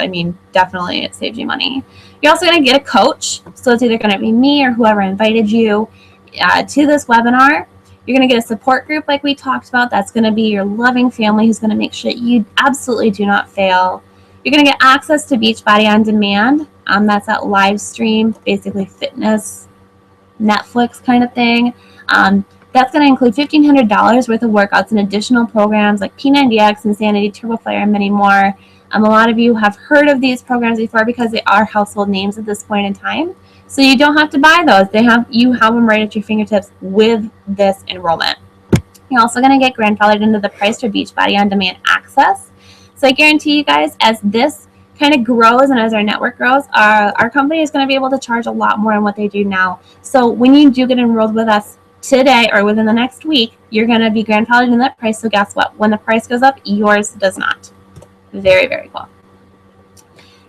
definitely it saves you money. You're also going to get a coach. So it's either going to be me or whoever invited you to this webinar. You're going to get a support group like we talked about. That's going to be your loving family who's going to make sure you absolutely do not fail. You're going to get access to Beachbody on demand. That's that live stream, basically fitness, Netflix kind of thing. That's going to include $1,500 worth of workouts and additional programs like P90X, Insanity, TurboFire, and many more. A lot of you have heard of these programs before because they are household names at this point in time. So you don't have to buy those. You have them right at your fingertips with this enrollment. You're also going to get grandfathered into the price for Beachbody on demand access. So I guarantee you guys, as this kind of grows and as our network grows, our company is going to be able to charge a lot more than what they do now. So when you do get enrolled with us today or within the next week, you're going to be grandfathered in that price. So guess what? When the price goes up, yours does not. Very, very cool.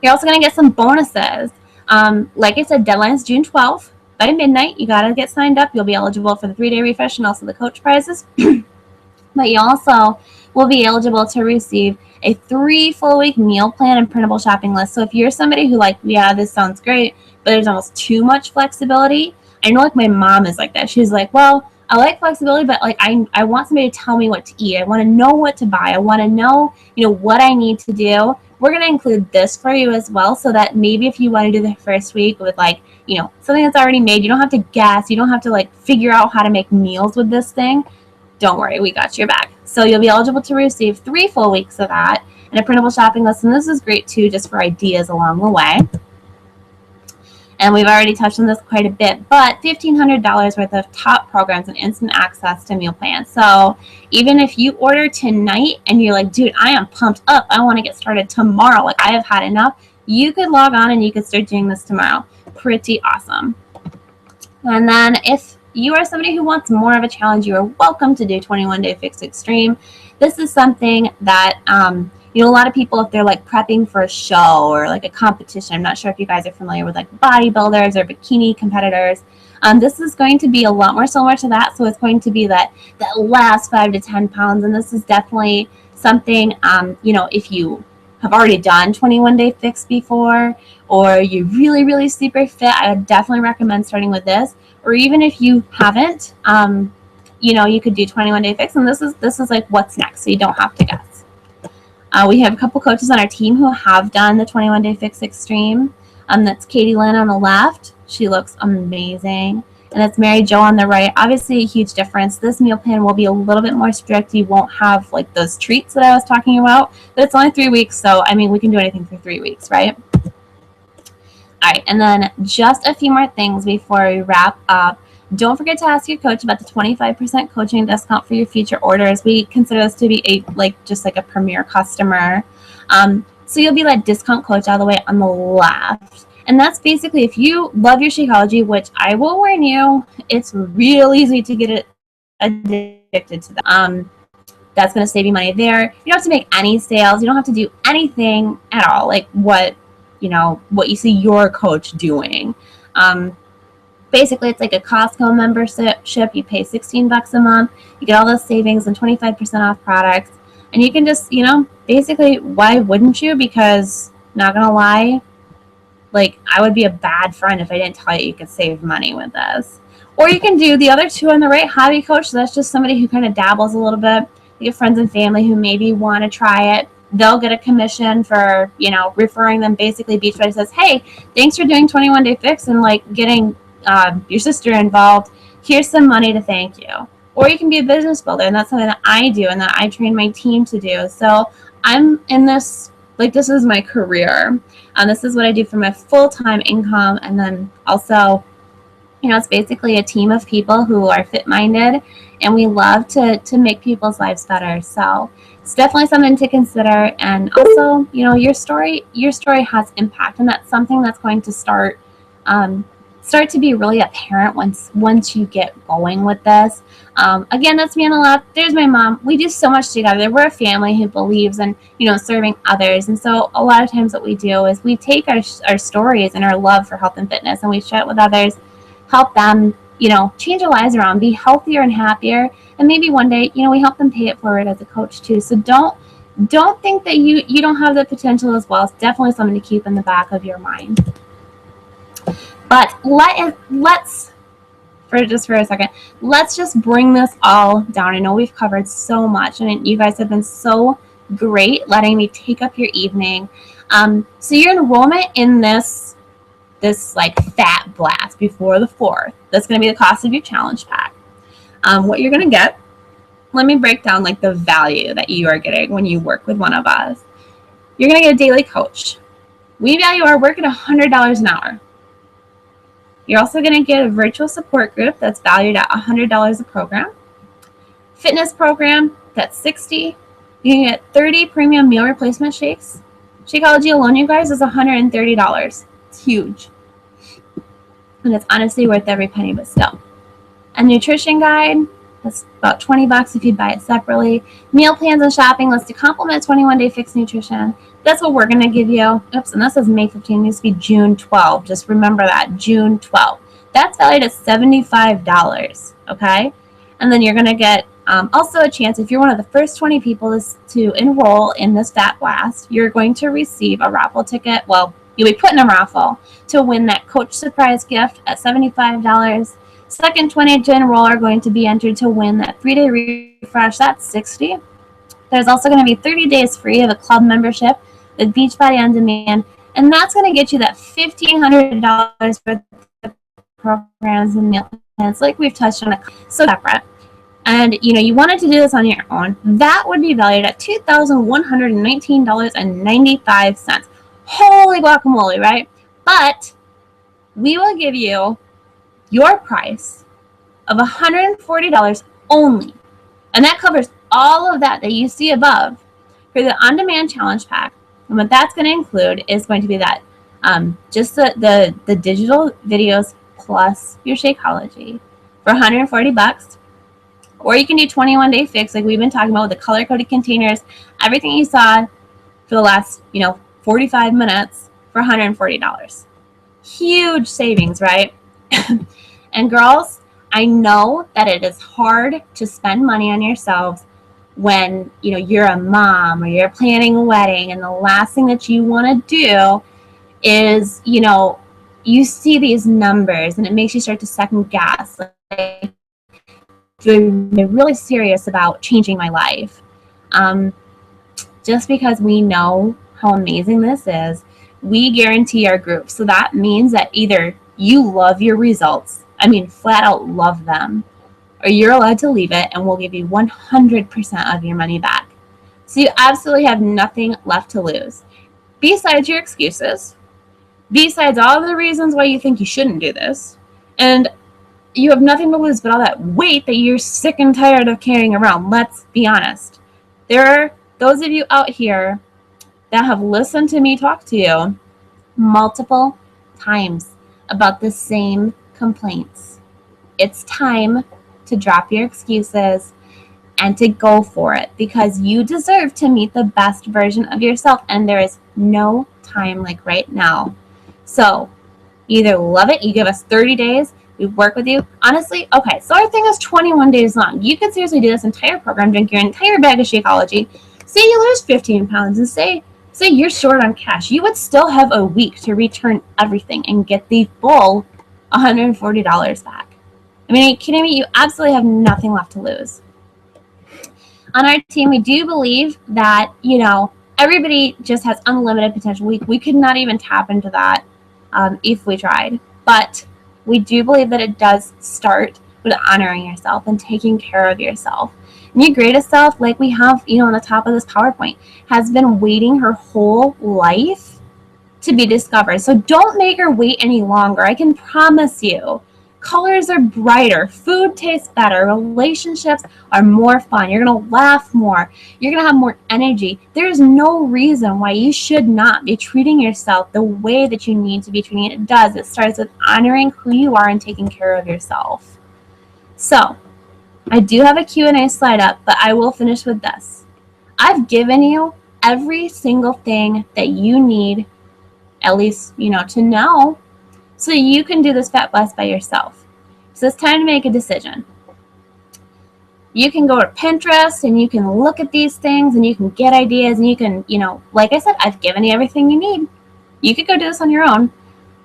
You're also going to get some bonuses. Like I said, deadline is June 12th. By midnight, you got to get signed up. You'll be eligible for the 3-day refresh and also the coach prizes. But you also will be eligible to receive a 3 full-week meal plan and printable shopping list. So if you're somebody who this sounds great, but there's almost too much flexibility. I know my mom is like that. She's like, well, I like flexibility, but I want somebody to tell me what to eat. I want to know what to buy. I want to know, what I need to do. We're going to include this for you as well, so that maybe if you want to do the first week with something that's already made, you don't have to guess. You don't have to figure out how to make meals with this thing. Don't worry, we got your back. So you'll be eligible to receive 3 full weeks of that and a printable shopping list. And this is great too, just for ideas along the way. And we've already touched on this quite a bit, but $1,500 worth of top programs and instant access to meal plans. So even if you order tonight and you're like, dude, I am pumped up, I want to get started tomorrow, like I have had enough, you could log on and you could start doing this tomorrow. Pretty awesome. And then if you are somebody who wants more of a challenge, you are welcome to do 21 Day Fix Extreme. This is something that, a lot of people, if they're like prepping for a show or like a competition, I'm not sure if you guys are familiar with like bodybuilders or bikini competitors. This is going to be a lot more similar to that. So it's going to be that last 5 to 10 pounds. And this is definitely something, if you have already done 21 Day Fix before, or you're really, really super fit, I would definitely recommend starting with this. Or even if you haven't, you could do 21 Day Fix. And this is like what's next. So you don't have to guess. We have a couple coaches on our team who have done the 21 Day Fix Extreme. That's Katie Lynn on the left. She looks amazing. And it's Mary Jo on the right. Obviously, a huge difference. This meal plan will be a little bit more strict. You won't have like those treats that I was talking about. But it's only 3 weeks. So, we can do anything for 3 weeks, right? All right. And then just a few more things before we wrap up. Don't forget to ask your coach about the 25% coaching discount for your future orders. We consider this to be just like a premier customer. So you'll be that discount coach all the way on the left. And that's basically if you love your Shakeology, which I will warn you, it's real easy to get addicted to that. That's going to save you money there. You don't have to make any sales. You don't have to do anything at all, like what you see your coach doing. Basically, it's like a Costco membership. You pay $16 a month. You get all those savings and 25% off products. And you can just, basically, why wouldn't you? Because, not going to lie, like, I would be a bad friend if I didn't tell you could save money with this. Or you can do the other two on the right, hobby coach. So that's just somebody who kind of dabbles a little bit. You have friends and family who maybe want to try it. They'll get a commission for, referring them. Basically, Beachbody says, hey, thanks for doing 21 Day Fix and, like, getting your sister involved. Here's some money to thank you. Or you can be a business builder, and that's something that I do and that I train my team to do. So I'm in this, this is my career. This is what I do for my full-time income. And then also, it's basically a team of people who are fit-minded, and we love to make people's lives better. So it's definitely something to consider. And also, your story has impact, and that's something that's going to start to be really apparent once you get going with this. Again, that's me on the left. There's my mom. We do so much together. We're a family who believes in, serving others. And so a lot of times what we do is we take our stories and our love for health and fitness, and we share it with others, help them, change their lives around, be healthier and happier. And maybe one day, we help them pay it forward as a coach too. So don't think that you don't have the potential as well. It's definitely something to keep in the back of your mind. But let's for a second, let's just bring this all down. I know we've covered so much, and you guys have been so great letting me take up your evening. So your enrollment in this like fat blast before the 4th, that's going to be the cost of your challenge pack. What you're going to get, let me break down like the value that you are getting when you work with one of us. You're going to get a daily coach. We value our work at $100 an hour. You're also going to get a virtual support group that's valued at $100 a program. Fitness program, that's $60. You can get 30 premium meal replacement shakes. Shakeology alone, you guys, is $130. It's huge. And it's honestly worth every penny, but still. A nutrition guide, that's about $20 if you buy it separately. Meal plans and shopping list to complement 21 Day Fix Nutrition. That's what we're going to give you. Oops, and that says May 15. It needs to be June 12. Just remember that, June 12. That's valued at $75, okay? And then you're going to get also a chance, if you're one of the first 20 people to enroll in this Fat Blast, you're going to receive a raffle ticket. Well, you'll be put in a raffle to win that Coach Surprise gift at $75. Second 20 to enroll are going to be entered to win that 3-day refresh. That's $60. There's also going to be 30 days free of a club membership with Beachbody On Demand, and that's going to get you that $1,500 worth of programs and meal plans, like we've touched on, so separate. And you wanted to do this on your own, that would be valued at $2,119.95. Holy guacamole, right? But we will give you your price of $140 only. And that covers all of that you see above for the on-demand challenge pack. And what that's going to include is going to be that just the digital videos plus your Shakeology for $140. Or you can do 21-day fix like we've been talking about with the color-coded containers, everything you saw for the last 45 minutes for $140. Huge savings, right? And girls, I know that it is hard to spend money on yourselves when you're a mom or you're planning a wedding, and the last thing that you want to do is you see these numbers and it makes you start to second guess, like, do I really serious about changing my life? Just because we know how amazing this is, we guarantee our group. So that means that either you love your results, flat out love them, or you're allowed to leave it and we'll give you 100% of your money back. So you absolutely have nothing left to lose. Besides your excuses, besides all the reasons why you think you shouldn't do this, and you have nothing to lose but all that weight that you're sick and tired of carrying around. Let's be honest. There are those of you out here that have listened to me talk to you multiple times about the same complaints. It's time to drop your excuses and to go for it, because you deserve to meet the best version of yourself, and there is no time like right now. So either love it, you give us 30 days, we work with you. Honestly, okay, so our thing is 21 days long. You could seriously do this entire program, drink your entire bag of Shakeology. Say you lose 15 pounds and say you're short on cash. You would still have a week to return everything and get the full $140 back. Are you kidding me? You absolutely have nothing left to lose. On our team, we do believe that, everybody just has unlimited potential. We could not even tap into that if we tried. But we do believe that it does start with honoring yourself and taking care of yourself. And your greatest self, like we have, on the top of this PowerPoint, has been waiting her whole life to be discovered. So don't make her wait any longer. I can promise you, colors are brighter, food tastes better, relationships are more fun, you're going to laugh more, you're going to have more energy. There's no reason why you should not be treating yourself the way that you need to be treating it. It does. It starts with honoring who you are and taking care of yourself. So I do have a Q&A slide up, but I will finish with this. I've given you every single thing that you need, at least, to know, so you can do this Fat Blast by yourself. So it's time to make a decision. You can go to Pinterest and you can look at these things and you can get ideas and you can, like I said, I've given you everything you need. You could go do this on your own,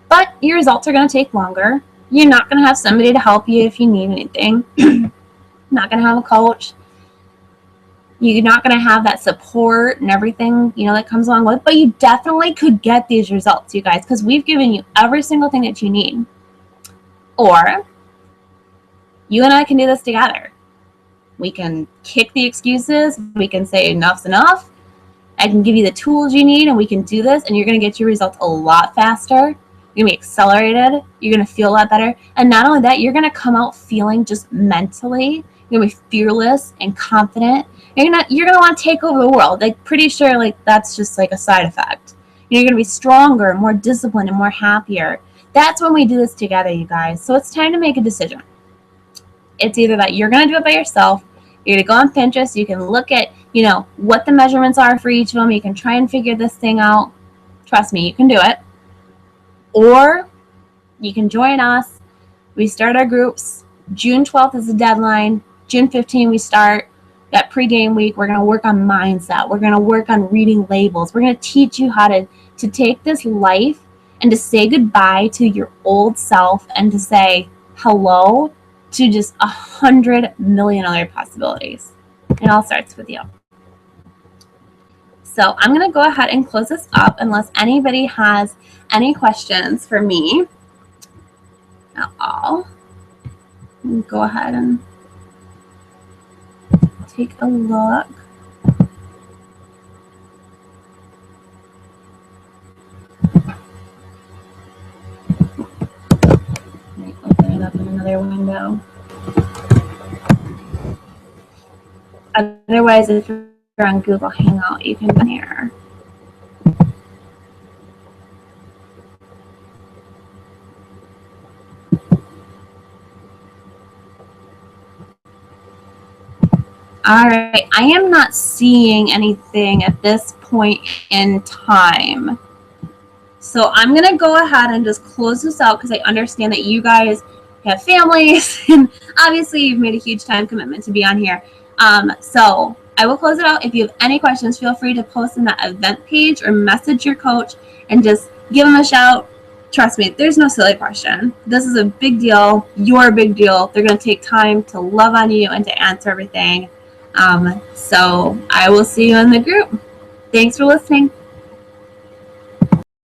but your results are going to take longer. You're not going to have somebody to help you if you need anything. Not going to have a coach. You're not going to have that support and everything, that comes along with it. But you definitely could get these results, you guys, because we've given you every single thing that you need. Or you and I can do this together. We can kick the excuses. We can say enough's enough. I can give you the tools you need, and we can do this, and you're going to get your results a lot faster. You're going to be accelerated. You're going to feel a lot better. And not only that, you're going to come out feeling just mentally, you're going to be fearless and confident. You're going to want to take over the world. Pretty sure, that's just a side effect. You're going to be stronger, more disciplined, and more happier. That's when we do this together, you guys. So it's time to make a decision. It's either that you're going to do it by yourself. You're going to go on Pinterest. You can look at, what the measurements are for each of them. You can try and figure this thing out. Trust me, you can do it. Or you can join us. We start our groups. June 12th is the deadline. June 15th we start. That pregame week, we're going to work on mindset. We're going to work on reading labels. We're going to teach you how to take this life and to say goodbye to your old self and to say hello to just 100 million other possibilities. It all starts with you. So I'm going to go ahead and close this up unless anybody has any questions for me at all. Go ahead and take a look. it up in another window. Otherwise, if you're on Google Hangout, you can go here. All right, I am not seeing anything at this point in time. So I'm going to go ahead and just close this out because I understand that you guys have families and obviously you've made a huge time commitment to be on here. So I will close it out. If you have any questions, feel free to post in that event page or message your coach and just give them a shout. Trust me, there's no silly question. This is a big deal. You're a big deal. They're going to take time to love on you and to answer everything. So I will see you in the group. Thanks for listening.